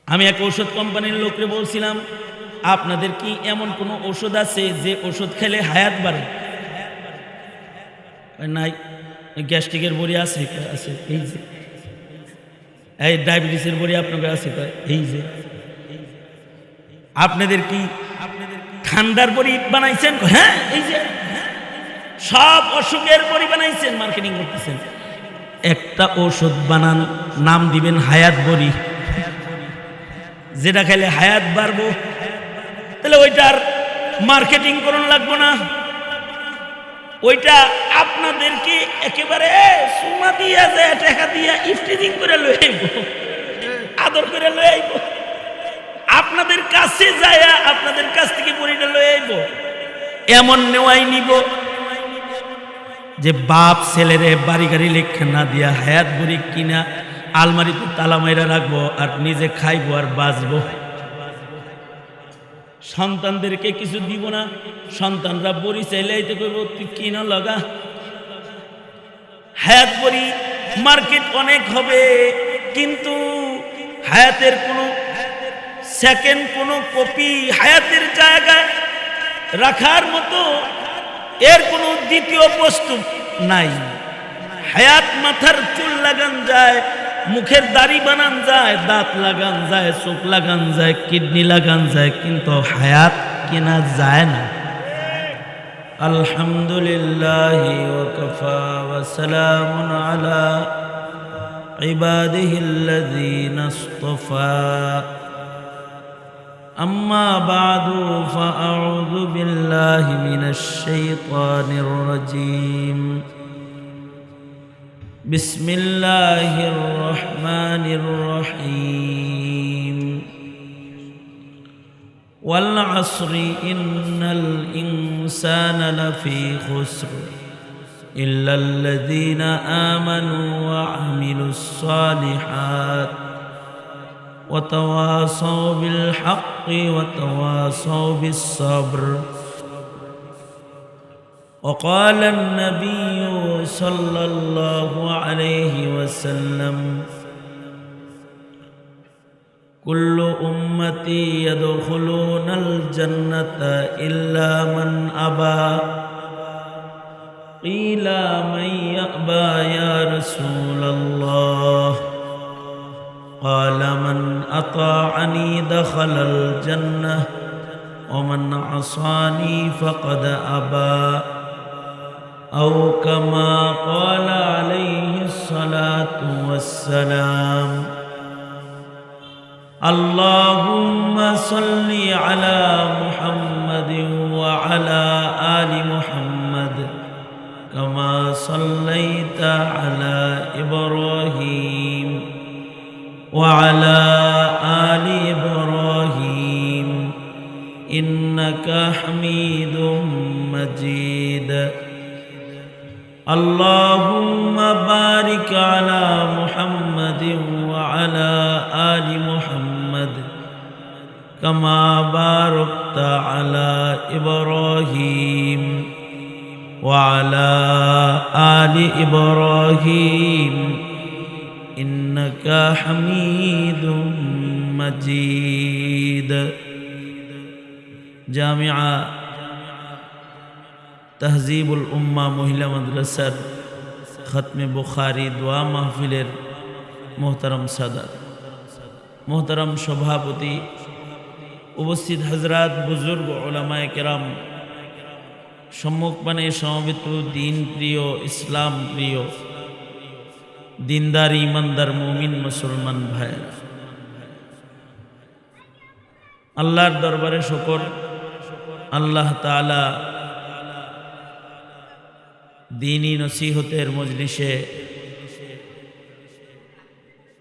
আমি এক ওষুধ কোম্পানির লোককে বলছিলাম, আপনাদের কি এমন কোনো ওষুধ আছে যে ওষুধ খেলে হায়াত বাড়ে? নাই। গ্যাস্ট্রিকের বড়ি আছে? আছে। এই যে এই ডায়াবেটিসের বড়ি আপনাদের আছে? এই যে। আপনাদের কি ঠান্ডার বড়ি বানাইছেন? হ্যাঁ, এই যে। সব অসুখের বড়ি বানাইছেন, মার্কেটিং করতেছেন। একটা ওষুধ বানান, নাম দিবেন হায়াত বড়ি, যেটা খেলে হায়াত বাড়বো। তাহলে ওইটার মার্কেটিং করুন লাগবো না, ওইটা আপনাদেরকে একেবারে সুমা দিয়া যায়, টাকা দিয়া ইফটিজিং করে লয়ে আইব, আদর করে লয়ে আইব, আপনাদের কাছে যায়, আপনাদের কাছ থেকে বড়িটা লয়ে আইব। এমন নেওয়াই নিব যে বাপ ছেলেরে বাড়ি গাড়ি লেখা না দিয়া হায়াত বড়ি কিনা আলমারিতে তালা মাইরা রাখবো, আর নিজে খাইবো আর বাঁচবো। সন্তানদেরকে কিছু দিব না, সন্তানরা বড়ি চাইলে এইতে কইব তুই কিনা লগা। হায়াত বড়ি মার্কেট অনেক হবে, কিন্তু হায়াতের কোনো সেকেন্ড কোনো কপি হায়াতের জায়গায় রাখার মতো এর কোনো দ্বিতীয় বস্তু নাই। হায়াত মাথার চুল লাগান যায়, মুখের দাড়ি বানান যায়, দাঁত লাগান যায়, চোখ লাগান যায়, কিডনি লাগান যায়, কিন্তু হায়াত কেনা যায় না। আলহামদুলিল্লাহি ওয়া কাফা ওয়া সালামুন আলা ইবাদিহিল্লাযীনা ইসতাফা। আম্মা বা'দু ফাআউযু বিল্লাহি মিনাশ শাইতানির রাজীম। বিসমিল্লাহির রহমানির রহিম। ওয়াল আসরি ইন্নাল ইনসানা লাফি খুসর ইল্লাল্লাযীনা আমানু ওয়া আমিলুস সালিহাত ওয়া তাওয়াসাউ বিল হাক্কি ওয়া তাওয়াসাউ বিস সাবর। وقال النبي صلى الله عليه وسلم كل أمتي يدخلون الجنة إلا من أبى. قيل من يأبى يا رسول الله؟ قال من أطاعني دخل الجنة ومن عصاني فقد أبى، أو كما قال عليه الصلاة والسلام. اللهم صل على محمد وعلى آل محمد كما صليت على إبراهيم وعلى آل إبراهيم إنك حميد مجيد. اللهم بارك على محمد وعلى آل محمد كما باركت على إبراهيم وعلى آل إبراهيم إنك حميد مجيد. জামিয়া তাহজিবুল উম্মাহ মহিলা মাদ্রাসার খতমে বুখারী দোয়া মাহফিলের মোহতারাম সাদাত, মোহতারাম সভাপতি, উপস্থিত হজরাত, বুজুর্গ, উলামায়ে কেরাম, সম্মুখপানে সমবেত দিন প্রিয়, ইসলাম প্রিয়, দিনদার ইমানদার মুমিন মুসলমান ভাইয়েরা, আল্লাহর দরবারে শুকর। আল্লাহ তাআলা দীনী নসিহতের মজলিসে,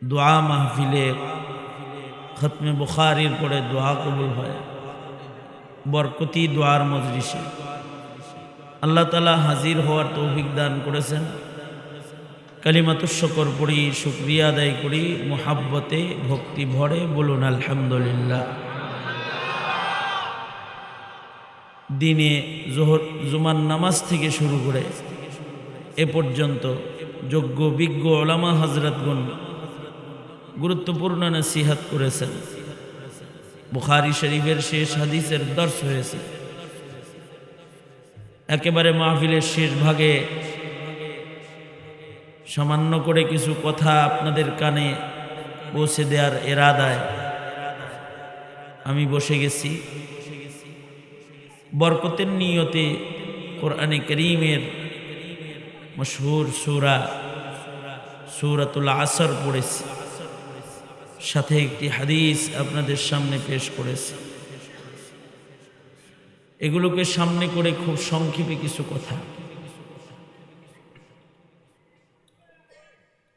দোয়া মাহফিলে, খতমে বুখারীর পরে দোয়া কবুল হয়, বরকতি দোয়ার মজলিসে আল্লাহ তাআলা হাজির হওয়ার তৌফিক দান করেছেন। কালিমাতুশ শুকর পড়ি, শুকরিয়া আদায় করি, মুহাব্বতে ভক্তি ভরে বলুন আলহামদুলিল্লাহ। দিনে জোহর জুমার নামাজ থেকে শুরু করে এ পর্যন্ত যোগ্য বিজ্ঞ ওলামা হজরতগণ গুরুত্বপূর্ণ নসিহত করেছেন। বুখারী শরীফের শেষ হাদিসের দর্শ হয়েছে। একেবারে মাহফিলের শেষ ভাগে সামান্য করে কিছু কথা আপনাদের কানে পৌঁছে দেওয়ার ইরাদায় আমি বসে গেছি। বরকতের নিয়তে কোরআনে কারীমের মশহুর সূরা সূরাতুল আসর পড়েছি, সাথে একটি হাদিস আপনাদের সামনে পেশ করেছি। এগুলোকে সামনে করে খুব সংক্ষেপে কিছু কথা।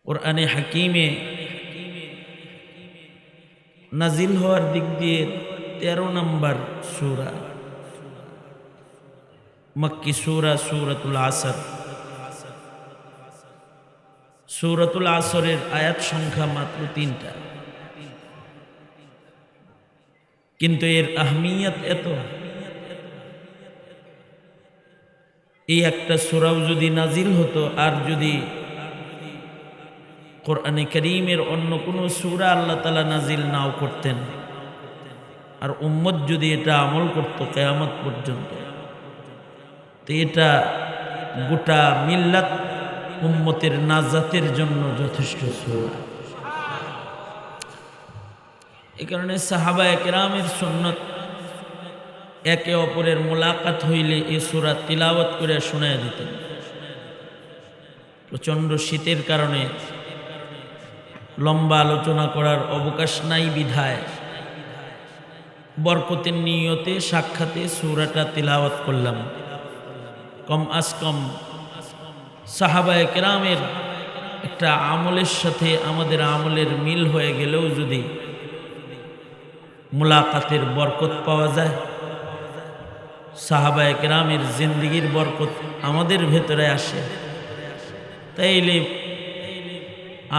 কোরআনে হাকিমে নাজিল হওয়ার দিক দিয়ে 13 নম্বর সূরা, মক্কি সূরা সূরাতুল আসর। সূরাতুল আসরের আয়াত সংখ্যা মাত্র 3টা, কিন্তু এর আহমিয়ত এত, এই একটা সূরাও যদি নাজিল হতো আর যদি কোরআনে কারীমের অন্য কোনো সূরা আল্লাহ তাআলা নাজিল নাও করতেন আর উম্মত যদি এটা আমল করত কিয়ামত পর্যন্ত, তো এটা গোটা মিল্লাত উম্মতের নাজাতের জন্য যথেষ্ট সূরা। এই কারণে সাহাবায়ে কেরামের সুন্নত, একে অপরের মোলাকাত হইলে এই সূরা তিলাওয়াত করে শোনায় দিতেন। প্রচণ্ড শীতের কারণে লম্বা আলোচনা করার অবকাশ নাই বিধায় বরকতের নিয়তে সাক্ষাতে সূরাটা তিলাওয়াত করলাম। কম আজ কম সাহাবায়ে কেরামের একটা আমলের সাথে আমাদের আমলের মিল হয়ে গেলেও যদি মুলাকাতের বরকত পাওয়া যায়, সাহাবায়ে কেরামের জিন্দেগির বরকত আমাদের ভেতরে আসে, তাইলে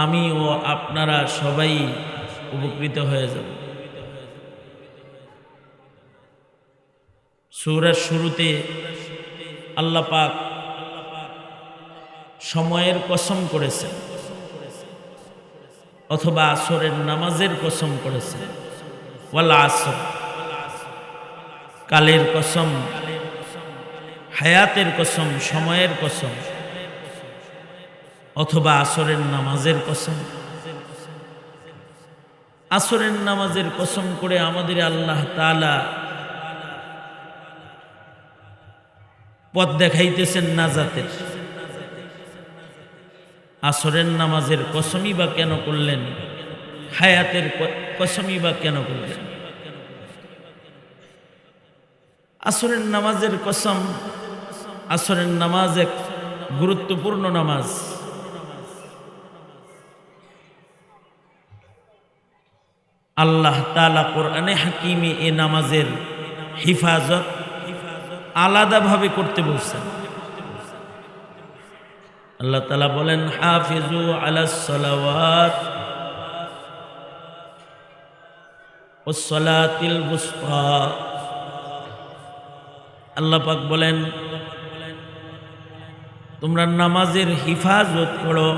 আমি ও আপনারা সবাই উপকৃত হয়ে যাব। সূরার শুরুতে আল্লাহ পাক সময়ের কসম করেছেন অথবা আসরের নামাজের কসম করেছেন। ওয়াল আসর, কালের কসম, হায়াতের কসম, সময়ের কসম, অথবা আসরের নামাজের কসম। আসরের নামাজের কসম করে আমাদের আল্লাহ তাআলা পথ দেখাইতেছেন নাজাতের। আসরের নামাজের কসমই বা কেন করলেন? হায়াতের কসমই বা কেন করলেন? আসরের নামাজের কসম, আসরের নামাজ এক গুরুত্বপূর্ণ নামাজ। আল্লাহ তাআলা কোরআনে হাকিমে এ নামাজের হিফাজত আলাদাভাবে করতে বলছেন। আল্লাহ তাআলা বলেন, হাফিজু আলাস সালাওয়াত ওয়াস সালাতিল বুসতা। আল্লাহ পাক বলেন, তোমরা নামাজের হিফাজত করো,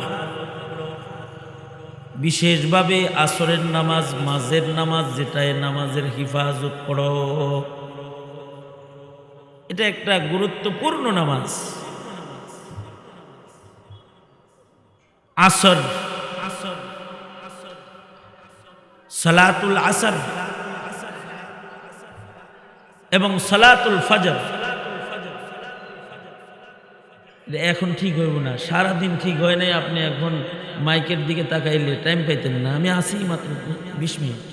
বিশেষভাবে আসরের নামাজ, মাঝের নামাজ, যেটা নামাজের হিফাজত করো। এটা একটা গুরুত্বপূর্ণ নামাজ। আসর, সালাতুল আসর এবং সালাতুল ফজর। এখন ঠিক হইব না, সারাদিন ঠিক হয় নাই। আপনি এখন মাইকের দিকে তাকাইলে টাইম পাইতেন না। আমি আসি মাত্র 20 মিনিট।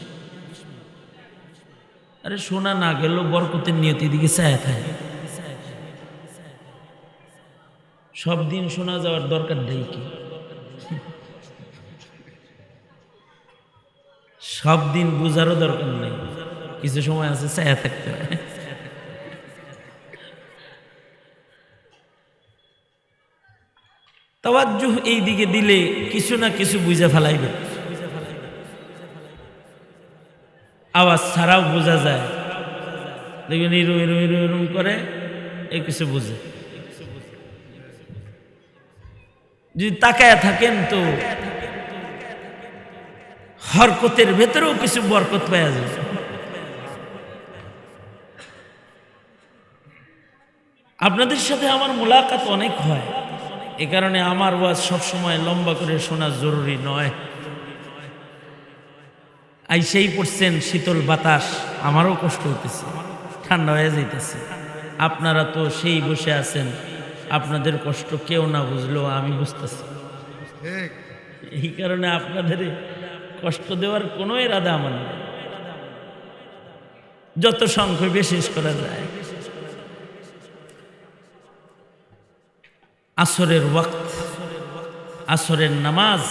আরে শোনা না গেল বরকতের নিয়তি দিকে চায় থাকে। সব দিন শোনা যাওয়ার দরকার নেই কি? সব দিন বুঝারও দরকার নেই, কিছু সময় আছে চায়া থাকতে হয়। তাওয়াজ্জুহ এই দিকে দিলে কিছু না কিছু বুঝে ফেলাইবে। আওয়াজ ছাড়াও বোঝা যায়, দেখবেন এরম করে এই কিছু বুঝে। যদি তাকায় থাকেন তো হরকতের ভেতরেও কিছু বরকত পাওয়া যায়। আপনাদের সাথে আমার মোলাকাত অনেক হয়, এ কারণে আমার ওয়াজ সবসময় লম্বা করে শোনা জরুরি নয়। আইসেই পড়ছেন শীতল বাতাস, আমারও কষ্ট হতেছে, ঠান্ডা হয়ে যাইতেছে। আপনারা তো সেই বসে আছেন, আপনাদের কষ্ট কেউ না বুঝলেও আমি বুঝতেছি। এই কারণে আপনাদের কষ্ট দেওয়ার কোনো ইরাদা আমার নেই, যত সংক্ষেপে শেষ করা যায়। আসরের ওয়াক্ত, আসরের নামাজ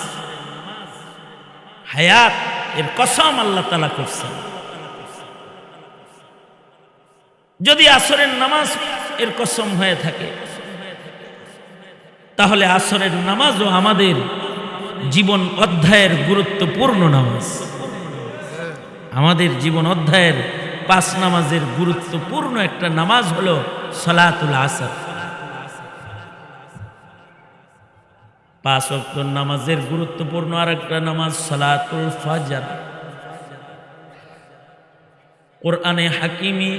হায়াত এর কসম আল্লাহ তাআলা করছেন। যদি আসরের নামাজ এর কসম হয়ে থাকে, তাহলে আসরের নামাজও আমাদের জীবন অধ্যায়ের গুরুত্বপূর্ণ নামাজ। আমাদের জীবন অধ্যায়ের 5 নামাজের গুরুত্বপূর্ণ একটা নামাজ হলো সালাতুল আসর। 5 ওয়াক্ত নামাজের গুরুত্বপূর্ণ আরেকটা নামাজ সালাতুল ফজর। কোরআনে হাকিমি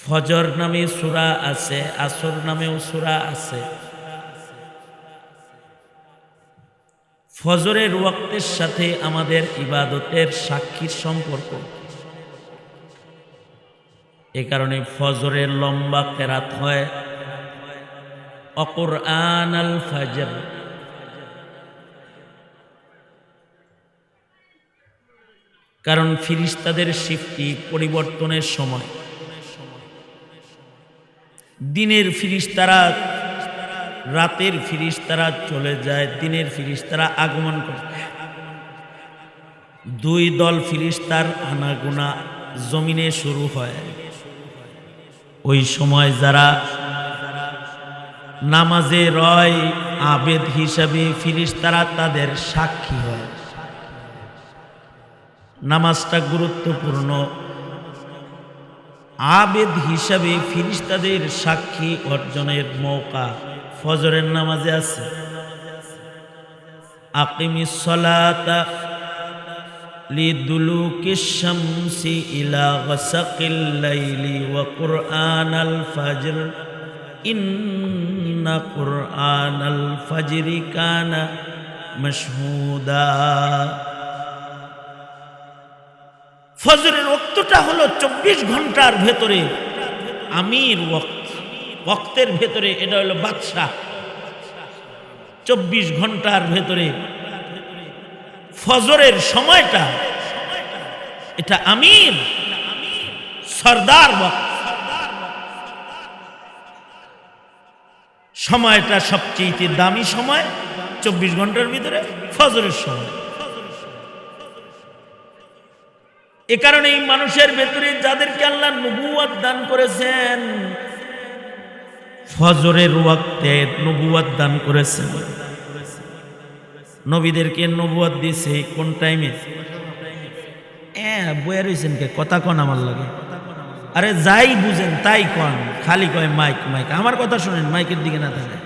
ফজর নামে সূরা আছে, আসর নামেও সূরা আছে। ফজরের ওয়াক্তের সাথে আমাদের ইবাদতের সাক্ষীর সম্পর্ক, এ কারণে ফজরের লম্বা কেরাত হয় অকুরআন আল ফজর। কারণ ফিরিস্তাদের শিফটি পরিবর্তনের সময়, দিনের ফিরিস্তারা রাতের ফিরিস্তারা চলে যায়, দিনের ফিরিস্তারা আগমন করে। 2 দল ফিরিস্তার আনাগোনা জমিনে শুরু হয়। ওই সময় যারা নামাজে রয় আবেদ হিসাবে ফিরিস্তারা তাদের সাক্ষী হয়। নামাজটা গুরুত্বপূর্ণ, আবেদ হিসাবে ফিরিস্তাদের সাক্ষী অর্জনের মৌকা ফজরের নামাজে আছে। আকিমিস সালাতা লিদুলুকিশ শামসি ইলা গাসাকিল লাইলি ওয়া কুরআনাল ফজর ইন্না কুরআনাল ফজরি কানা মাশহুদা। ফজরের ওয়াক্তটা হলো 24 ঘন্টার ভেতরে আমির ওয়াক্ত, ওয়াক্তের ভেতরে এটা হলো বাদশা। 24 ঘন্টার ভেতরে ফজরের সময়টা এটা আমির সরদার ওয়াক্ত। সময়টা সবচেয়ে দামি সময় 24 ঘন্টার ভিতরে ফজরের সময়। এ কারণে এই মানুষের ভেতরে যাদেরকে আল্লাহ নবুয়ত দান করেছেন, ফজরের ওয়াক্তে নবুয়ত দান করেছেন। নবীদেরকে নবুয়ত দিয়েছে কোন টাইমে? বইয়া রয়েছেন কে? কথা কন আমার লাগে। আরে যাই বুঝেন তাই কন, খালি কয় মাইক মাইক। আমার কথা শোনেন, মাইকের দিকে না থাকে,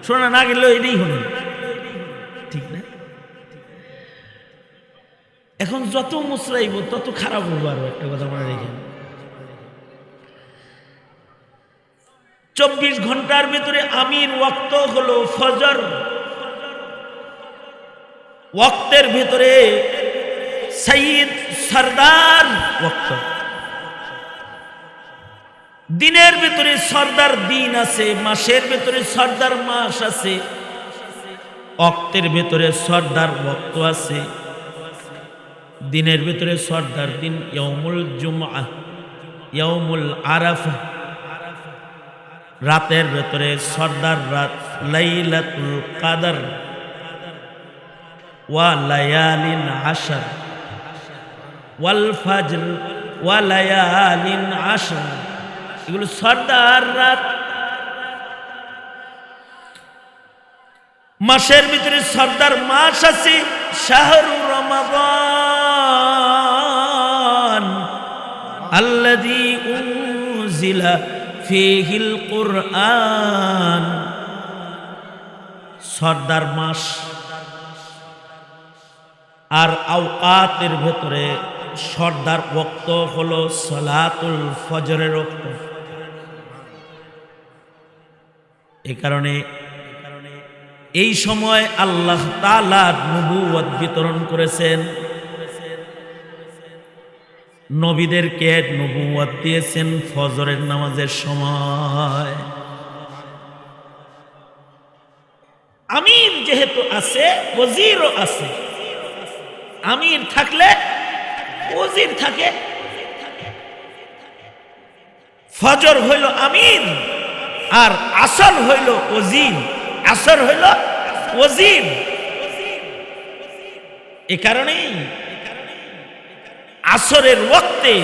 শোনা না গেলেও এটাই শুনেন, ঠিক না? এখন যত মুসরাইব তত খারাপ হবো। আরো একটা কথা মনে রেখেন, 24 ঘন্টার ভিতরে আমির ওয়াক্ত হলো ফজর। ওয়াক্তের ভিতরে সাইয়্যিদ সরদার ওয়াক্ত। দিনের ভিতরে সরদার দিন আছে, মাসের ভিতরে সরদার মাস আছে, ওয়াক্তের ভিতরে সরদার ওয়াক্ত আছে। দিনের ভিতরে সরদার দিন ইয়াউমুল জুমআহ, ইয়াউমুল আরাফা। রাতের ভিতরে সরদার রাত লাইলাতুল কদর ওয়া লায়ালিন আশর ওয়াল ফজর ওয়া লায়ালিন আশর, এগুলো সরদার রাত। মাসের ভিতরে সরদার মাস আছে, শাহরু রমাদান আল্লাযী উনজিলা ফীহিল কুরআন। সরদার মাস আর আওকাতের ভেতরে সর্দার ওয়াক্ত হলো সালাতুল ফজরের ওয়াক্ত। এ কারণে এই সময় আল্লাহ তাআলা নবুয়ত বিতরণ করেছেন, নবীদেরকে নবুয়ত দিয়েছেন ফজরের নামাজের সময়। আমির যেহেতু আছে, ওজিরও আছে। আমির থাকলে ওজির থাকে। ফজর হইল আমির আর আসর হইল ওজির, আসর হইল ওজির। এ কারণেই আসরের ওয়াক্তে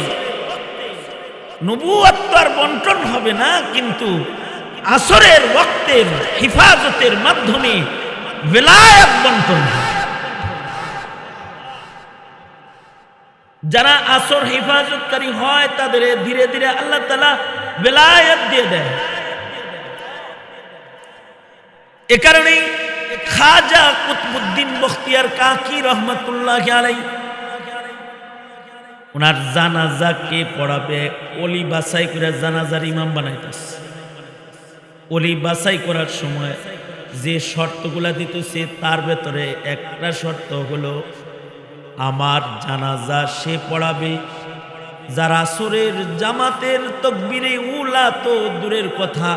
নবুয়ত তো আর বন্টন হবে না, কিন্তু আসরের ওয়াক্তের হিফাজতের মাধ্যমে বেলায়েত বন্টন হবে। যারা আসর হিফাজতকারী হয় তাদের ধীরে ধীরে আল্লাহ তাআলা বেলায়েত দিয়ে দেয়। এ কারণেই খাজা কুতবুদ্দিন বখতিয়ার কাকি রহমাতুল্লাহি আলাইহি ওনার জানাজা কে পড়াবে ওলি বাছাই করে জানাজার ইমাম বানাইতেছে। ওলি বাছাই করার সময় যে শর্তগুলা দিতেছে তার ভেতরে একটা শর্ত হলো আমার জানাজা সে পড়াবে যার আসরের জামাতের তাকবীরে উলা তো দূরের কথা,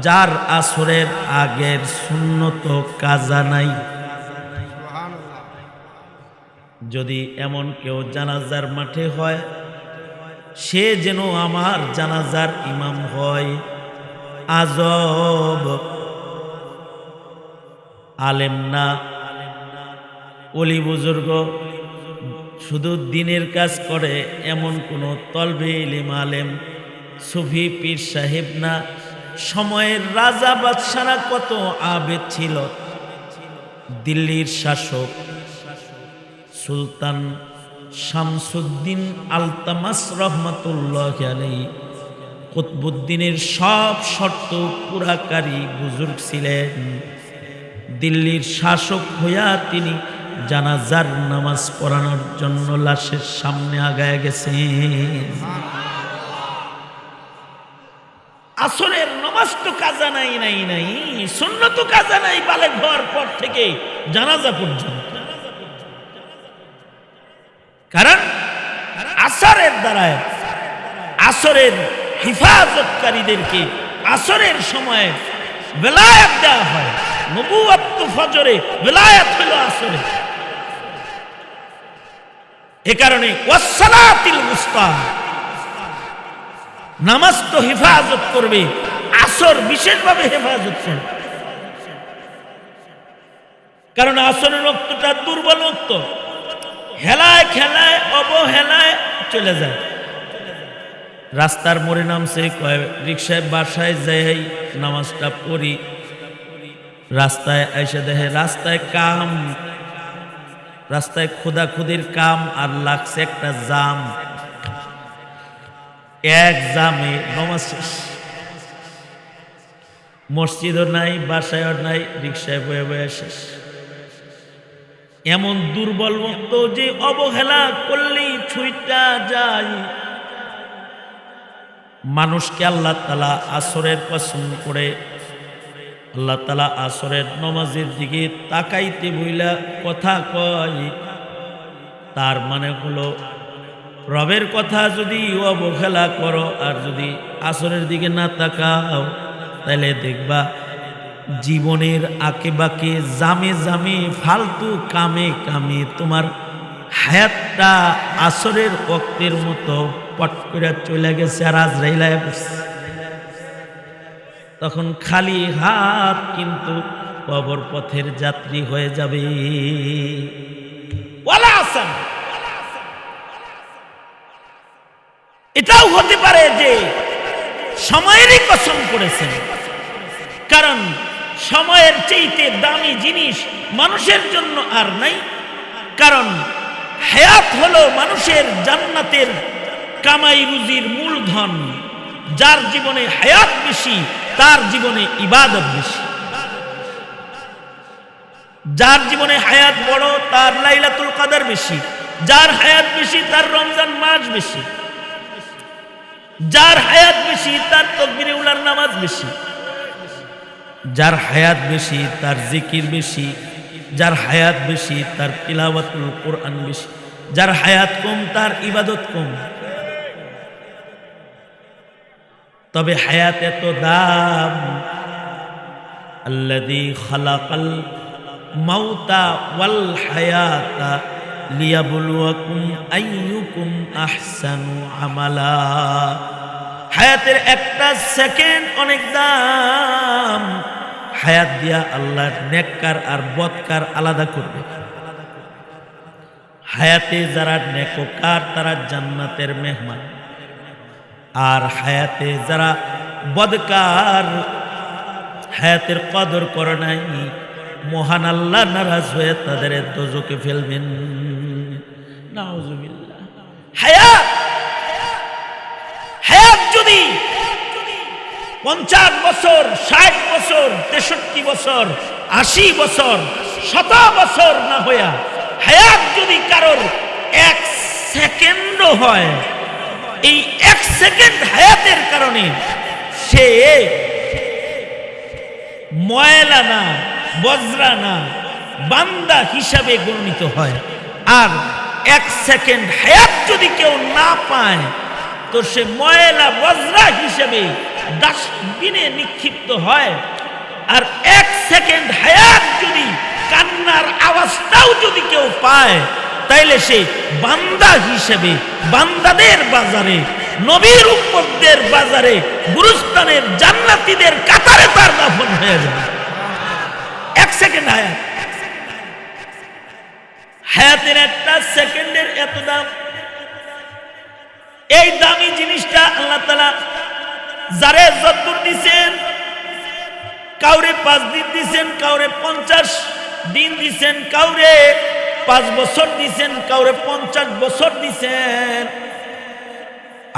যার আসরের আগের সুন্নত কাজা নাই। যদি এমন কেউ জানাজার মাঠে হয় সে যেন আমার জানাজার ইমাম হয়। আজব আলেম না, ওলি বুজুর্গ শুধু দিনের কাজ করে এমন কোনো তলবে ইলম আলেম সুফি পীর সাহেব না। সময়ের রাজা বাদশারা কত আবেদ ছিল। দিল্লির শাসক সুলতান শামসুদ্দিন আলতামাস রহমাতুল্লাহি আলাইহি কুতবুদ্দিনের সব শর্ত পুরাকারী বুজুর্গ ছিলেন। দিল্লির শাসক হইয়া তিনি জানাজার নামাজ পড়ানোর জন্য লাশের সামনে আগায় গেছেন। আসরের নামাজ তো কাজা নাই নাই নাই, সুন্নত কাজা নাই বালেগ হওয়ার পর থেকে জানাজা পর্যন্ত। কারণ আসরের দ্বারায় আসরের হিফাজতকারীদেরকে আসরের সময়ে বেলায়েত দেওয়া হয়। নবুয়ত তো ফজরে, বেলায়েত হলো আসরে। এ কারণে ওয়াসসালাতিল উসতা, নামাজ তো হেফাজত করবে, আসর বিশেষভাবে হেফাজত করবে। কারণ আসরের রক্তটা দুর্বল রক্ত, হেলায় খেলায় অবহেলায় চলে যায়। রাস্তার মোড়ে নামছে, কয় রিকশায় বাসায় যাই নামাজটা পড়ি। রাস্তায় এসে দেখে রাস্তায় কাম, রাস্তায় খোদাখুদির কাম, আর লাগছে একটা জাম। এক জামে নামাজ শেষ। মসজিদও নাই, বাসায়ও নাই, রিকশায় বয়ে বয়ে শেষ। এমন দুর্বল ভক্ত যে অবহেলা করলেই ছুঁইটা যায়। মানুষকে আল্লাহ তাআলা আসরের পছন্দ করে, আল্লাহ তাআলা আসরের নামাজের দিকে তাকাইতে বইলা কথা কয়। তার মানে হলো রবের কথা যদি অবহেলা করো আর যদি আসরের দিকে না তাকাও, তাহলে দেখবা জীবনের আঁকে বাঁকে জামে জামে ফালতু কামে কামে তোমার হায়াতটা আসরের ওয়াক্তের মতো পট করে চলে গেছে। আর আজরাইল আয়া পড়ছে, তখন খালি হাত কিন্তু কবর পথের যাত্রী হয়ে যাবে। ওয়ালা আসান, এটাও হতে পারে যে সময়েরই কসম করেছেন। কারণ সময়ের চাইতে দামি জিনিস মানুষের জন্য আর নাই। কারণ হায়াত হলো মানুষের জান্নাতের কামাই রুজির মূলধন। যার জীবনে হায়াত বেশি তার জীবনে ইবাদত বেশি। যার জীবনে হায়াত বড় তার লাইলাতুল কদর বেশি, যার হায়াত বেশি তার রমজান মাস বেশি, যার হায়াত বেশি তার তাকবীরে উলার নামাজ বেশি, যার হায়াত বেশি তার জিকির বেশি, যার হায়াত বেশি তার তিলাওয়াতুল কোরআন বেশি, যার হায়াত কম তার ইবাদত কম। তবে হায়াত এত দাম, আল্লাযী খালাকাল মাউতা ওয়াল হায়াতা লিয়াবলুয়াকুম আইয়ুকুম আহসানু আমালা। হায়াতের একটা সেকেন্ড অনেক দাম। হায়াত দিয়া আল্লাহ নেককার আর বদকার আলাদা করবে। হায়াতে যারা নেককার তারা জান্নাতের মেহমান, আর হায়াতে যারা বদকার হায়াতের কদর করে নাই, মহান আল্লাহ নারাজ হয়ে তাদের দোজখে ফেলবেন। নাউজুবিল্লাহ। হায়াত যদি 50 বছর, 60 বছর, 63 বছর, 80 বছর, 100 বছর না হইয়া হায়াত যদি কারোর 1 সেকেন্ডও হয়, এই 1 সেকেন্ড হায়াতের কারণে সে ময়লা না, বজ্রা না, বান্দা হিসাবে গণিত হয়। আর 1 সেকেন্ড হায়াত যদি কেউ না পায় তো সে ময়লা বজ্রা হিসেবে ডাস্টবিনে নিক্ষিপ্ত হয়। আর 1 সেকেন্ড হায়াত যদি কান্নার আওয়াজটাও যদি কেউ পায় তাইলে সে বান্দা হিসেবে বান্দাদের বাজারে, নবীর উম্মতদের বাজারে, গুরুস্থানের জান্নাতীদের কাতারে তার দাফন হয়ে যাবে। 1 সেকেন্ড হায়াত। হায়াতের একটা সেকেন্ডের এত দাম। এই দামি জিনিসটা আল্লাহ তাআলা যারে যতদূর দিয়েছেন, কাউরে 5 দিন দিয়েছেন, কাউরে 50 দিন দিয়েছেন, কাউরে 5 বছর দিয়েছেন, কাউরে 50 বছর দিয়েছেন,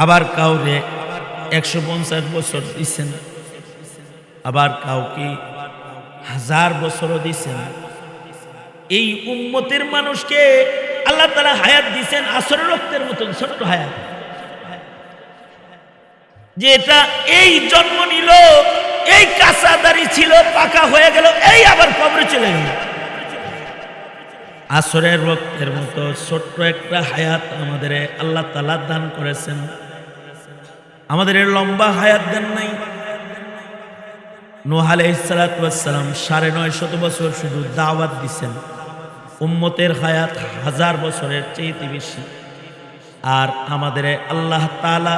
আবার কাউরে 150 বছর দিয়েছেন, আবার কাউকে 1000 বছরও দিয়েছেন। এই উম্মতের মানুষকে আল্লাহ তাআলা হায়াত দিয়েছেন আসরের রক্তের মতন ছোট্ট হায়াত, যে এটা এই জন্ম নিল, এই কাঁচা দাড়ি ছিল, পাকা হয়ে গেল, এই আবার কবরে চলে গেল। আসরের রক্তের মতো ছোট্ট একটা হায়াত আমাদের আল্লাহ তাআলা দান করেছেন। আমাদের লম্বা হায়াত দেন নাই। নূহ আলাইহিস সালাতু ওয়াস সালাম 950 বছর শুধু দাওয়াত দিয়েছেন। উম্মতের হায়াত 1000 বছরের চেয়ে বেশি। আর আমাদের আল্লাহ তাআলা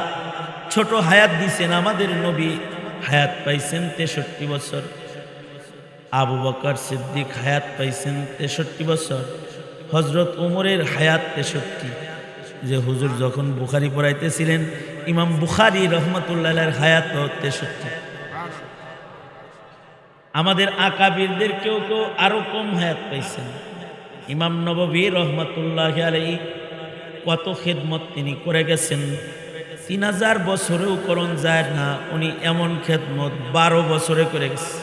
ছোট হায়াত দিয়েছেন। আমাদের নবী হায়াত পাইছেন 63 বছর, আবু বকর সিদ্দিক হায়াত পাইছেন 63 বছর, হযরত ওমরের হায়াত 63। যে হুজুর যখন বুখারী পড়াইতেছিলেন, ইমাম বুখারী রহমাতুল্লাহ আলাইহির হায়াত 63। আমাদের আকাবিরদের কেউ কেউ আরো কম হায়াত পাইছেন। ইমাম নববী রহমাতুল্লাহ আলাইহি কত খেদমত তিনি করে গেছেন, 3000 বছরেও করণ যায় না। উনি এমন খেদমত 12 বছরে করে গেছে।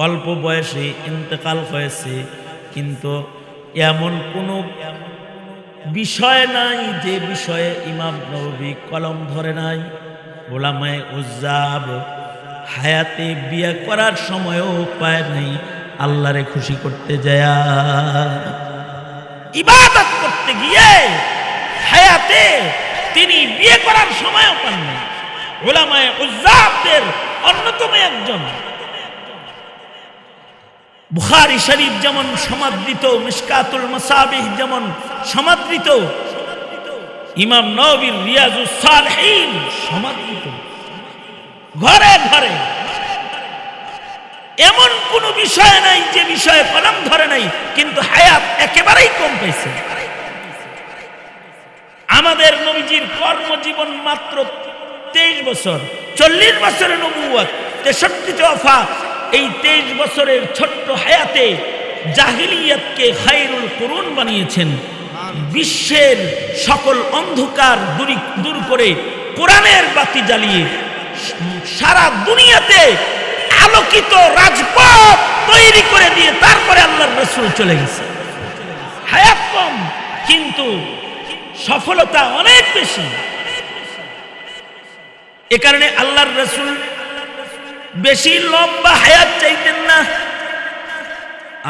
অল্প বয়সে ইন্তেকাল হয়েছে, কিন্তু এমন কোনো বিষয় নাই যে বিষয়ে ইমাম নববী কলম ধরে নাই। ওলামায়ে উজ্জাব হায়াতে বিয়ে করার সময়ও পায় নাই, আল্লাহরে খুশি করতে যায়, ইবাদত করতে গিয়ে হায়াতে তিনি বিয়ে করার সময়ও পান নাই। উলামায়ে উজ্জাবদের অন্যতম একজন। বুখারী শরীফ যেমন সমাদৃত, মিশকাতুল মাসাবিহ যেমন সমাদৃত, ইমাম নববীর রিয়াজুস সালিহিন সমাদৃত। ঘরে ঘরে এমন কোন বিষয় নাই যে বিষয়ে কলম ধরে নাই, কিন্তু হায়াত একেবারেই কম পাইছে। আমাদের নবীজির কর্মজীবন মাত্র 23 বছর, 40 বছরের নবুয়ত, 63তে ওয়াফাত। এই 23 বছরের ছোট্ট হায়াতে জাহিলিয়াতকে খায়রুল কুরুন বানিয়েছেন। বিশ্বের সকল অন্ধকার দূর করে কোরআনের বাতি জ্বালিয়ে সারা দুনিয়াতে আলোকিত রাজপথ তৈরি করে দিয়ে তারপরে আল্লাহর রাসূল চলে গেছে। হায়াত কম কিন্তু সফলতা অনেক বেশি। এ কারণে আল্লাহর রাসূল বেশি লম্বা হায়াত চাইতেন না।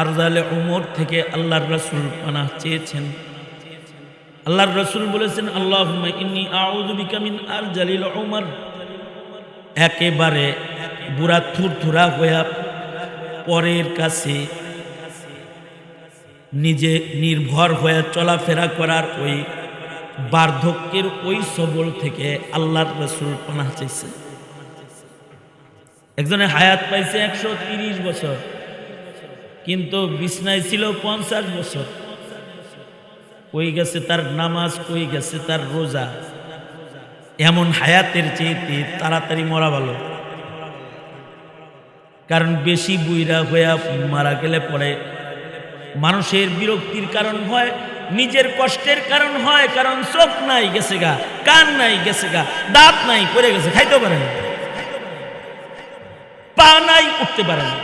আরজালে উমর থেকে আল্লাহর রাসূল পানাহ চেয়েছেন। আল্লাহর রাসূল বলেছেন, আল্লাহুম্মা ইন্নী আউযু বিকা মিন আরজালিল উমর। একেবারে বুড়া থুরথুরা হয়ে পরের কাছে নিজে নির্ভর হয়ে চলাফেরা করার ওই বার্ধক্যের ওই সবল থেকে আল্লাহর রাসূল পানাহ চাইছে। একজনের হায়াত পাইছে 130 বছর, কিন্তু বিছনায় ছিল 50 বছর। কই গেছে তার নামাজ, কই গেছে তার রোজা? এমন হায়াতের চেয়ে তাড়াতাড়ি মরা ভালো। কারণ বেশি বুইরা হইয়া মারা গেলে পরে মানুষের বিরক্তির কারণ হয়, নিজের কষ্টের কারণ হয়। কারণ চোখ নাই গেছে গা, কান নাই গেছে গা, দাঁত নাই পড়ে গেছে, খাইতে পারে না, পা নাই উঠতে পারে না,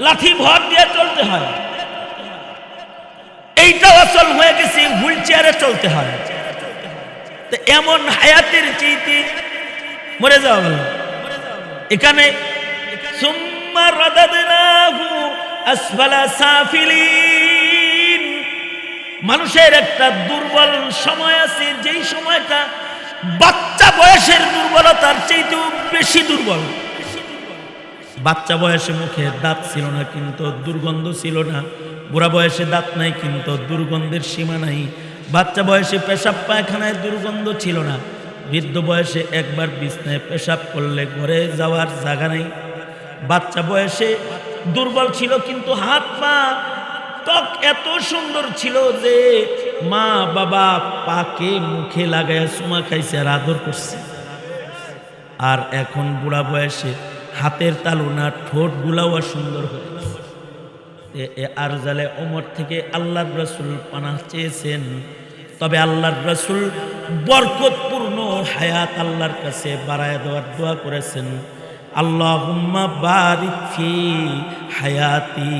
লাঠি ভর দিয়ে চলতে হয়। এইটা আসল হয়ে গেছে, হুইল চেয়ারে চলতে হয়। তো এমন হায়াতের চেয়ে মরে যাওয়া গেল। এখানে সুম্মা রাদাদনাহু আসফালা সাফিলিন। মানুষের একটা দুর্বল সময় আছে, যেই সময়টা বাচ্চা বয়সের দুর্বলতার চাইতেও বেশি দুর্বল। বাচ্চা বয়সে মুখে দাঁত ছিল না কিন্তু দুর্গন্ধ ছিল না, বুড়া বয়সে দাঁত নাই কিন্তু দুর্গন্ধের সীমা নাই। বাচ্চা বয়সে পেশাব পায়খানায় দুর্গন্ধ ছিল না, বৃদ্ধ বয়সে একবার বিছনায় পেশাব করলে ঘরে যাওয়ার জায়গা নেই। বাচ্চা বয়সে দুর্বল ছিল কিন্তু হাত পা ত্বক এত সুন্দর ছিল যে মা বাবা পাকে মুখে লাগায় চুমা খাইছে আর আদর করছে। আর এখন বুড়া বয়সে হাতের তালু না, ঠোঁট গুলাও সুন্দর হয়ে গেছে। আরজালে ওমর থেকে আল্লাহর রাসূল পানাহ চেয়েছেন। তবে আল্লাহর রাসূল বরকতপূর্ণ হায়াত আল্লাহর কাছে বাড়ায় দেওয়ার দোয়া করেছেন, আল্লাহুম্মা বারিক ফি হায়াতি।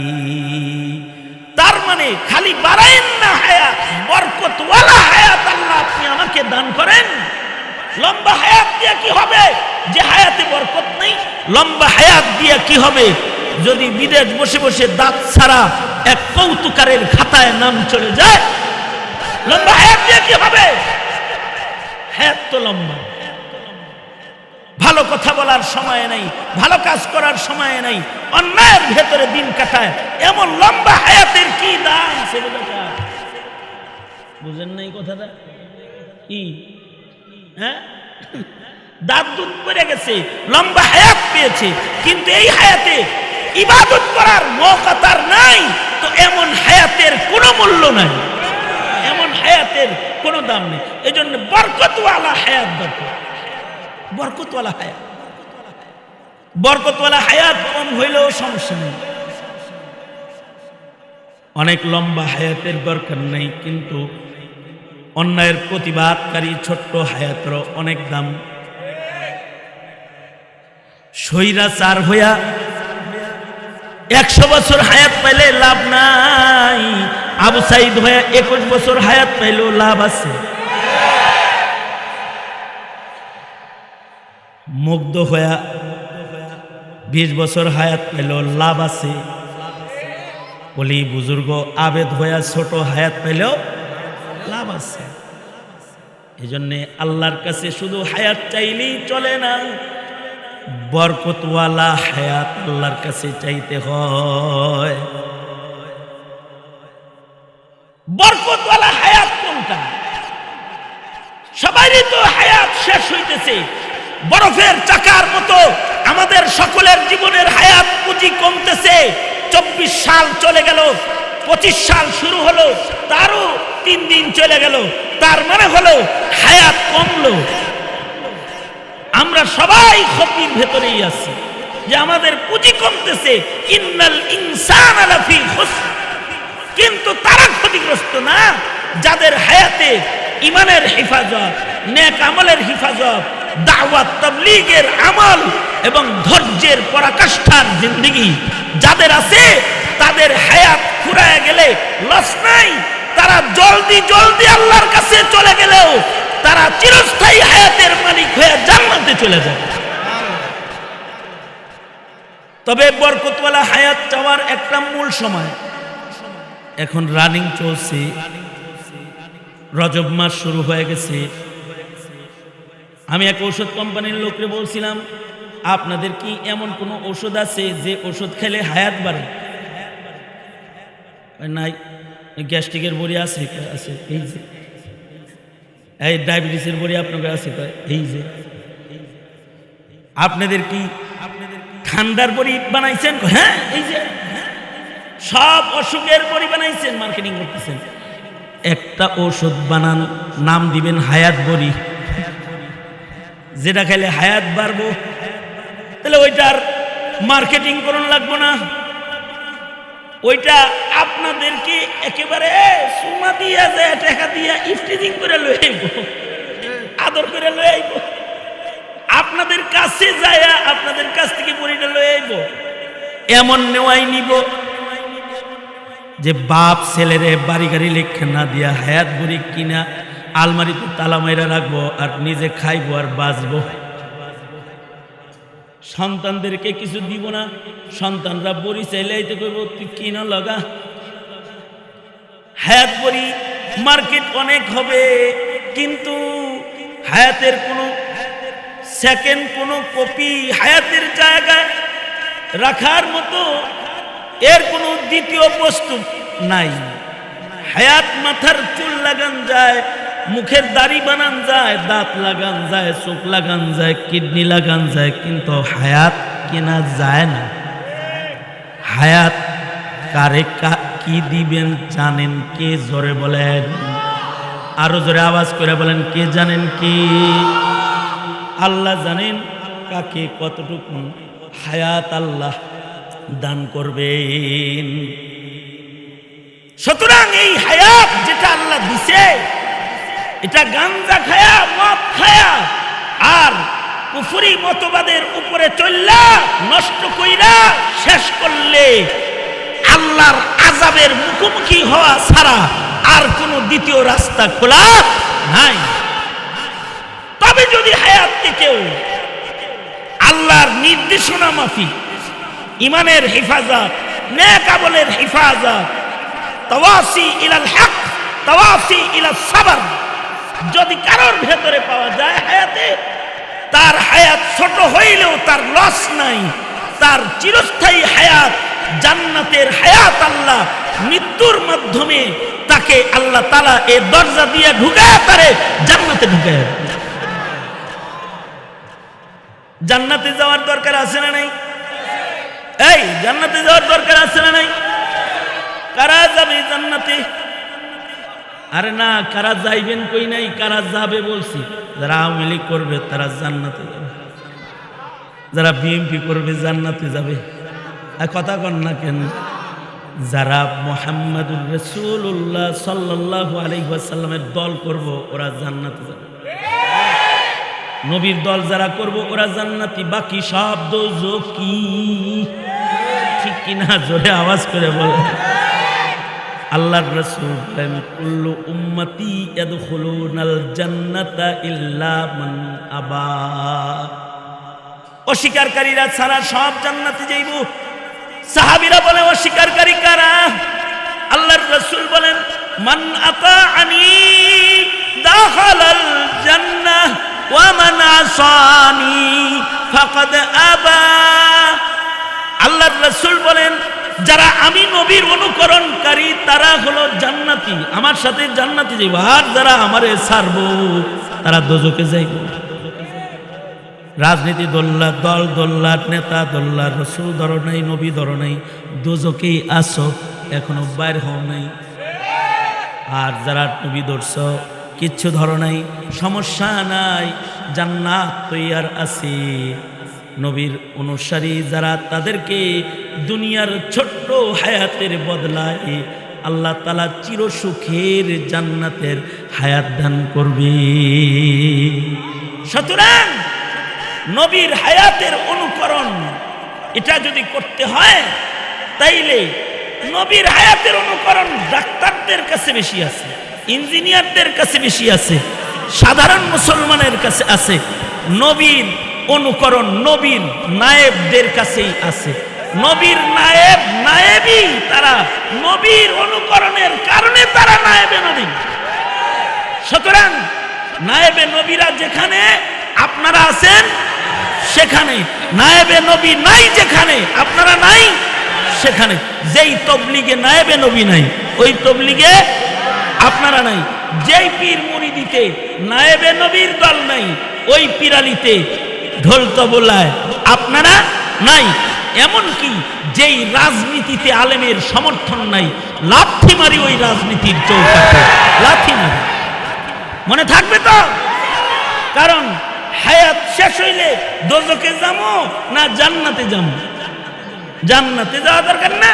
তার মানে খালি বাড়ায়েন না হায়াত, বরকতওয়ালা হায়াত আল্লাহ আপনি আমাকে দান করেন। লম্বা হায়াত দিয়ে কি হবে যে হায়াতে বরকত নেই? লম্বা হায়াত দিয়ে কি হবে যদি বিদেশ বসে বসে দাঁত ছাড়া এক কৌতুকারের খাতায় নাম চলে যায়? লম্বা হায়াত দিয়ে কি হবে? হায়াত তো লম্বা। ভালো কথা বলার সময় নাই, ভালো কাজ করার সময় নাই, অন্যায়ের ভেতরে দিন কাটায়। এমন লম্বা হায়াতের কি দাম? বুঝেন নাই কথাটা কি? হ্যাঁ, দাঁত দুধ পড়ে গেছে, লম্বা হায়াত পেয়েছে, কিন্তু এই হায়াতে ইবাদত করার মৌকা তার নাই। তো এমন হায়াতের কোনো মূল্য নাই, এমন হায়াতের কোনো দাম নেই। এই জন্য বরকতওয়ালা হায়াত দরকার। বরকতওয়ালা হায়াত, বরকতওয়ালা হায়াত কম হইলেও সমস্যা নেই। অনেক লম্বা হায়াতের দরকার নেই, কিন্তু অন্যায়ের প্রতিবাদকারী ছোট্ট হায়াতেরও অনেক দাম। স্বৈরাচার হইয়া 100 বছর হায়াত পাইলে লাভ নাই, আবু সাইদ হইয়া 21 বছর হায়াত পাইলেও লাভ আছে। মুগ্ধ হইয়া 20 বছর হায়াত পাইলেও লাভ আছে। বলি বুজুর্গ আবেদ হইয়া ছোট হায়াত পাইলেও লাভ আছে। এই জন্যে আল্লাহর কাছে শুধু হায়াত চাইলেই চলে না, বরকতওয়ালা হায়াত আল্লাহর কাছে চাইতে হয়। বরকতওয়ালা হায়াত কোনটা? সবারই তো হায়াত শেষ হইতেছে, বরফের চাকার মতো আমাদের সকলের জীবনের হায়াত পুঁজি কমতেছে। 24 সাল চলে গেল, 25 সাল শুরু হলো, তারও 3 দিন চলে গেল। তার মানে হলো হায়াত কমলো। আমরা সবাই ক্ষতির ভেতরেই আছি যে আমাদের পুঁজি কমতেছে। ইন্নাল ইনসানা লাফি খুসর। কিন্তু তারা ক্ষতিগ্রস্ত না যাদের হায়াতে ইমানের হেফাজত, নেক আমলের হেফাজত, দাওয়াত তাবলীগের আমল এবং ধৈর্যের পরাকাষ্ঠার জিন্দেগি যাদের আছে, তাদের হায়াত ফুরায় গেলে লস নাই। তারা জলদি জলদি আল্লাহর কাছে চলে গেলেও তারা চিরস্থায়ী হায়াতের মালিক হয়ে জান্নাতে চলে যাবে। তবে বরকতওয়ালা হায়াত চাওয়ার একটা মূল সময় এখন রানিং চলছে, রজব মাস শুরু হয়ে গেছে। আমি এক ঔষধ কোম্পানির লোককে বলছিলাম, আপনাদের কি এমন কোনো ওষুধ আছে যে ওষুধ খেলে হায়াত বাড়ে? নাই। গ্যাস্ট্রিকের বড়ি আছে? আছে। এই যে এই ডায়াবেটিসের বড়ি আপনাদের আছে? এই যে। আপনাদের কি ঠান্ডার বড়ি বানাইছেন? হ্যাঁ, এই যে। সব অসুখের বড়ি বানাইছেন, মার্কেটিং করতেছেন। একটা ওষুধ বানান, নাম দিবেন হায়াত বড়ি, যেটা খেলে হায়াত বাড়বো। তাহলে ওইটার মার্কেটিং করুন লাগবো না, ওইটা আপনাদেরকে একেবারে সুমা দিয়া যায়, টাকা দিয়া ইফটিজিং করে লয়ে আইব, আদর করে লয়ে আইব, আপনাদের কাছে যায় আপনাদের কাছ থেকে বড়িটা লয়ে আইব। এমন নেওয়াই নিব যে বাপ ছেলেরে বাড়ি গাড়ি লেখা না দিয়া হায়াত বড়ি কিনা আলমারিতে তালা মাইরা রাখবো আর নিজে খাইবো আর বাঁচবো। সন্তানদেরকে কিছু দিব না, সন্তানরা বড়ি চাইলে তো করবো তুই কিনা লগা। হায়াত বড়ি মার্কেট অনেক হবে, কিন্তু হায়াতের কোনো সেকেন্ড কোনো কপি হায়াতের জায়গায় রাখার মতো এর কোনো দ্বিতীয় বস্তু নাই। হায়াত মাথার চুল লাগান যায়, মুখের দাড়ি বানান যায়, দাঁত লাগান যায়, চোখ লাগান যায়, কিডনি লাগান যায়, কিন্তু হায়াত কেনা যায় না। হায়াত কারে কি দিবেন জানেন কে? জোরে বলেন, আরো জোরে আওয়াজ করে বলেন, কে জানেন? কি আল্লাহ জানেন কাকে কতটুকু হায়াত আল্লাহ দান করবেন। সুতরাং এই হায়াত যেটা আল্লাহ দিছে, এটা গাঞ্জা খায়া, মদ খায়া আর কুফরি মতবাদের উপরে চললা নষ্ট কইরা শেষ করলে আল্লাহর আযাবের মুখোমুখি হওয়া ছাড়া আর কোনো দ্বিতীয় রাস্তা খোলা নাই। তবে যদি হায়াতকে কেউ আল্লাহর নির্দেশনা মাফিক ইমানের হেফাজত, নেক আমলের হেফাজত, তাওয়াসি ইলাল হক, তাওয়াসি ইলাস সাবর যদি কারোর ভেতরে পাওয়া যায় হায়াতে, তার হায়াত ছোট হইলেও তার লস নাই। তার চিরস্থায়ী হায়াত, জান্নাতের হায়াত আল্লাহ মৃত্যুর মাধ্যমে তাকে আল্লাহ তাআলা এই দরজা দিয়ে ঢুকায় পারে জান্নাতে ঢুকায়। জান্নাতে যাওয়ার দরকার আছে না নাই? এই জান্নাতে যাওয়ার দরকার আছে না নাই? কারা যাবে জান্নাতে? আরে না, কারা যাইবেন কই নাই, কারা যাবে বলছি। যারা আওয়ামী লীগ করবে তারা জান্নাতে যাবে, যারা বিএনপি করবে জান্নাতে যাবে। আর কথা কন না কেন? যারা মুহাম্মাদুর রাসূলুল্লাহ সাল্লাল্লাহু আলাইহি ওয়াসাল্লামের দল করব ওরা জান্নাতে যাবে। নবীর দল যারা করব ওরা জান্নাতি, বাকি সব দোজখী। ঠিক কিনা? জোরে আওয়াজ করে বলেন। আল্লাহর রাসূল বলেন, কুল্লু উম্মতি ইয়াদখুলুনাল জান্নাতা ইল্লা মান আবা। অস্বীকারীরা ছাড়া সব জান্নাতে যাইব। সাহাবীরা বলে অস্বীকারী কারা? আল্লাহর রাসূল বলেন, মান আতাআনি দাখালাল জান্নাহ ওয়া মান আসানি ফাকাদ আবা। আল্লাহর রাসূল বলেন, যারা আমি নবীর অনুকরণকারী তারা হলো জান্নাতি, আমার সাথে জান্নাতে যাইব। আর যারা আমারে ছাড়বো তারা দোজখে যাইব। রাজনীতি দল্লা, দল দল্লা, নেতা দল্লা, রাসূল ধরো নাই, নবী ধরো নাই, দোজখেই আসো, এখনো বাইর হও নাই। আর যারা নবী ধরছ, কিচ্ছু ধরো নাই, সমস্যা নাই, জান্নাত তৈয়ার আছে। নবীর অনুসারী যারা, তাদেরকে দুনিয়ার ছোট্ট হায়াতের বদলায় আল্লাহ তাআলা চিরসুখের জান্নাতের হায়াত দান করবে। সুতরাং নবীর হায়াতের অনুকরণ এটা যদি করতে হয় তাইলে নবীর হায়াতের অনুকরণ ডাক্তারদের কাছে বেশি আছে, ইঞ্জিনিয়ারদের কাছে বেশি আছে, সাধারণ মুসলমানের কাছে আছে। নবীর অনুকরণ নবীর নায়েবদের কাছেই আছে। নবীর নায়েব নায়েবই তারা, নবীর অনুকরণের কারণে তারা নায়েবে নবী। সুতরাং নায়েবে নবীরা যেখানে আপনারা আছেন সেখানে, নায়েবে নবী নাই যেখানে আপনারা নাই সেখানে। যেই তবলিগে নায়েবে নবী নাই ওই তবলিগে আপনারা নাই। যেই পীর মুরিদিতে নায়েবে নবীর দল নাই ওই পীরালিতে ঢোল তবলায় আপনারা নাই। এমনকি যেই রাজনীতিতে আলেমের সমর্থন নাই লাথি মারি ওই রাজনীতির চৌকাঠে লাথি মারি। মনে থাকবে তো? কারণ হায়াত শেষ হইলে দোজখে যাবো না জান্নাতে যাবো? জান্নাতে যাওয়া দরকার না?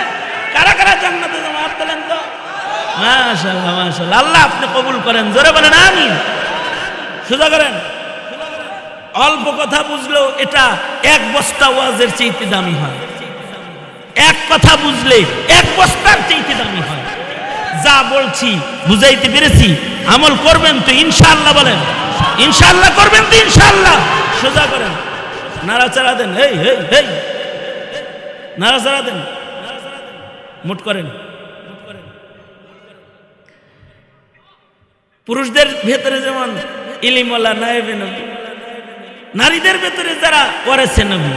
কারা কারা জান্নাতে যাবো হাত তোলেন তো। মাশাআল্লাহ মাশাআল্লাহ, আল্লাহ আপনি কবুল করেন, জোরে বলেন আমিন। সোজা করেন। অল্প কথা বুঝলেও এটা এক বস্তা ওয়াজের চাইতে দামি হয়। এক কথা বুঝলে এক বস্তার চাইতে দামি হয়। যা বলছি বুঝাইতে পেরেছি? আমল করবেন তো ইনশাআল্লাহ? বলেন ইনশাআল্লাহ করবেন তো? ইনশাআল্লাহ। সোজা করেন, নাড়াচাড়া দেন, এই এই এই নাড়াচাড়া দেন, মুট করেন। পুরুষদের ভেতরে যেমন ইলিমওয়ালা নায়েবে নবী, নারীদের ভেতরে যারা ওয়ারিসে নবী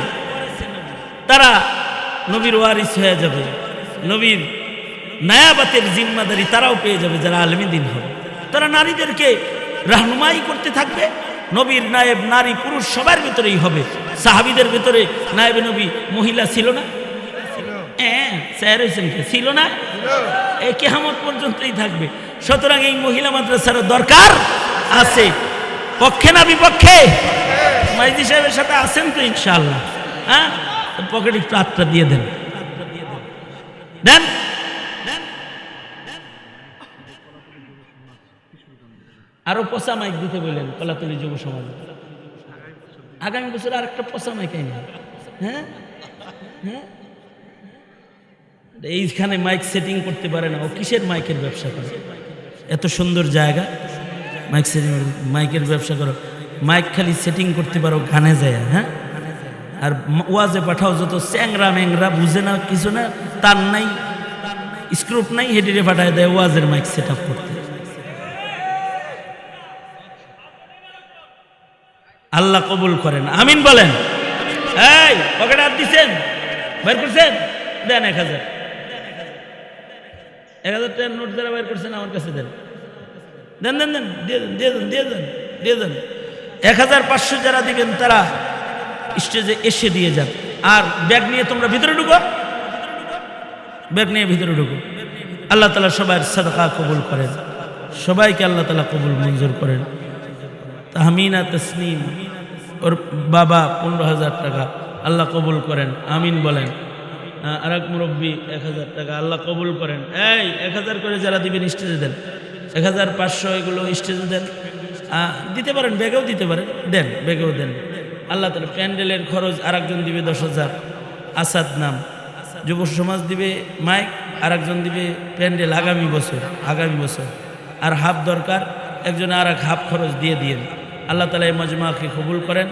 তারা নবীর ওয়ারিস হয়ে যাবে। নবীর নায়াবাতের জিম্মাদারি তারাও পেয়ে যাবে যারা আলেমী দিন হবে। তারা নারীদেরকে রাহনুমাই করতে থাকবে। নবীর নায়েব নারী পুরুষ সবার ভেতরেই হবে। সাহাবীদের ভেতরে নায়েবে নবী মহিলা ছিল না? ছিল না? এই কিয়ামত পর্যন্তই থাকবে। সুতরাং এই মহিলা মাদ্রাসার দরকার আছে। পক্ষে না বিপক্ষে? মাইজি সাহেবের সাথে আছেন তো ইনশাআল্লাহ? হ্যাঁ, পকেটে একটু হাতটা দিয়ে দেন, দেন। আরো পচা মাইক দিতে বললেন কলাতলী যুব সমাজ। আগামী বছর আর একটা পচা মাইক আইন। হ্যাঁ হ্যাঁ, এইখানে মাইক সেটিং করতে পারে না, ও কিসের মাইকের ব্যবসা করে? এত সুন্দর জায়গা, মাইক সেটিং, মাইকের ব্যবসা করো। মাইক খালি সেটিং করতে পারো গানে যায়। হ্যাঁ, আর ওয়াজে পাঠাও যত চ্যাংরা ম্যাংরা বুঝে না কিছু না, তার নাই স্ক্রুপ নাই, হেডিরে পাঠায় দেয় ওয়াজের মাইক সেট আপ করতে। আল্লাহ কবুল করেন, আমিন বলেন। এই পকেটে হাত দিচ্ছেন, বের করছেন, দেন 1000 টাকার নোট যারা বের করছেন আমার কাছে দেন, দেন দেন দেন, দিয়ে দেন দিয়ে দেন দিয়ে দেন দিয়ে দেন। 1500 যারা দিবেন তারা স্টেজে এসে দিয়ে যান। আর ব্যাগ নিয়ে তোমরা ভিতরে ঢুকো, ব্যাগ নিয়ে ভিতরে ঢুকো। আল্লাহ তাআলা সবার সাদকা কবুল করেন, সবাইকে আল্লাহ তাআলা কবুল মঞ্জুর করেন। তাহমিনা তসনিম ওর বাবা 15,000 টাকা, আল্লাহ কবুল করেন, আমিন বলেন। আর এক মুরব্বী 1000 টাকা, আল্লাহ কবুল করেন। এই 1000 করে যারা দিবেন স্টেজে দেন, 1500 এগুলো স্টেজে দেন। দিতে পারেন, ব্যাগেও দিতে পারেন, দেন ব্যাগেও দেন। আল্লাহ তাআলা প্যান্ডেলের খরচ আরেকজন দিবে 10,000, আসাদ নাম। যুব সমাজ দিবে মাইক, আরেকজন দিবে প্যান্ডেল আগামী বছর। আর হাফ দরকার, একজনে আর এক হাফ খরচ দিয়ে দিয়েন। আল্লাহ তাআলা এই মজমাকে কবুল করেন।